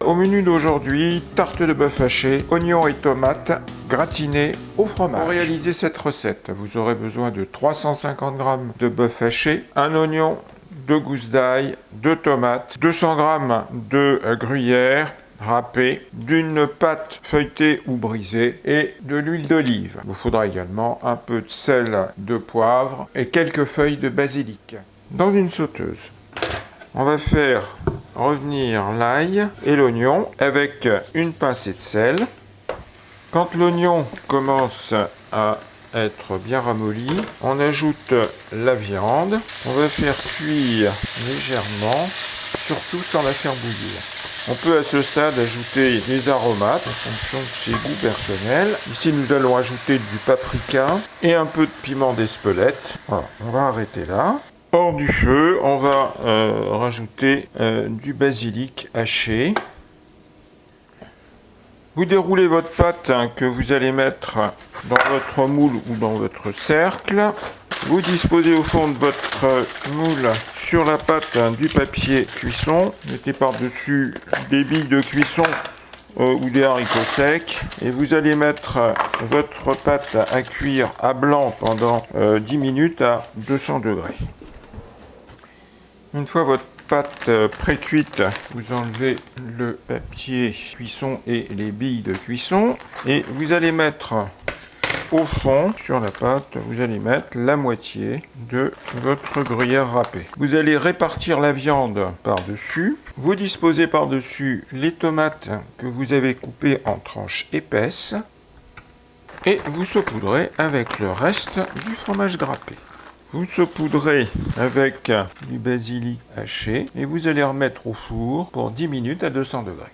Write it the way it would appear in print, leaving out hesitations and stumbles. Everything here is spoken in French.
Au menu d'aujourd'hui, tarte de bœuf haché, oignons et tomates gratinés au fromage. Pour réaliser cette recette, vous aurez besoin de 350 g de bœuf haché, un oignon, 2 gousses d'ail, 2 tomates, 200 g de gruyère râpée, d'une pâte feuilletée ou brisée et de l'huile d'olive. Il vous faudra également un peu de sel, de poivre et quelques feuilles de basilic. Dans une sauteuse, on va faire revenir l'ail et l'oignon avec une pincée de sel. Quand l'oignon commence à être bien ramolli, on ajoute la viande. On va faire cuire légèrement, surtout sans la faire bouillir. On peut à ce stade ajouter des aromates en fonction de ses goûts personnels. Ici, nous allons ajouter du paprika et un peu de piment d'Espelette. Voilà, on va arrêter là. Hors du feu, on va rajouter du basilic haché. Vous déroulez votre pâte que vous allez mettre dans votre moule ou dans votre cercle. Vous disposez au fond de votre moule sur la pâte du papier cuisson. Mettez par-dessus des billes de cuisson ou des haricots secs. Et vous allez mettre votre pâte à cuire à blanc pendant 10 minutes à 200 degrés. Une fois votre pâte pré-cuite, vous enlevez le papier cuisson et les billes de cuisson et vous allez mettre au fond, sur la pâte, vous allez mettre la moitié de votre gruyère râpée. Vous allez répartir la viande par-dessus. Vous disposez par-dessus les tomates que vous avez coupées en tranches épaisses et vous saupoudrez avec le reste du fromage râpé. Vous saupoudrez avec du basilic haché et vous allez remettre au four pour 10 minutes à 200 degrés.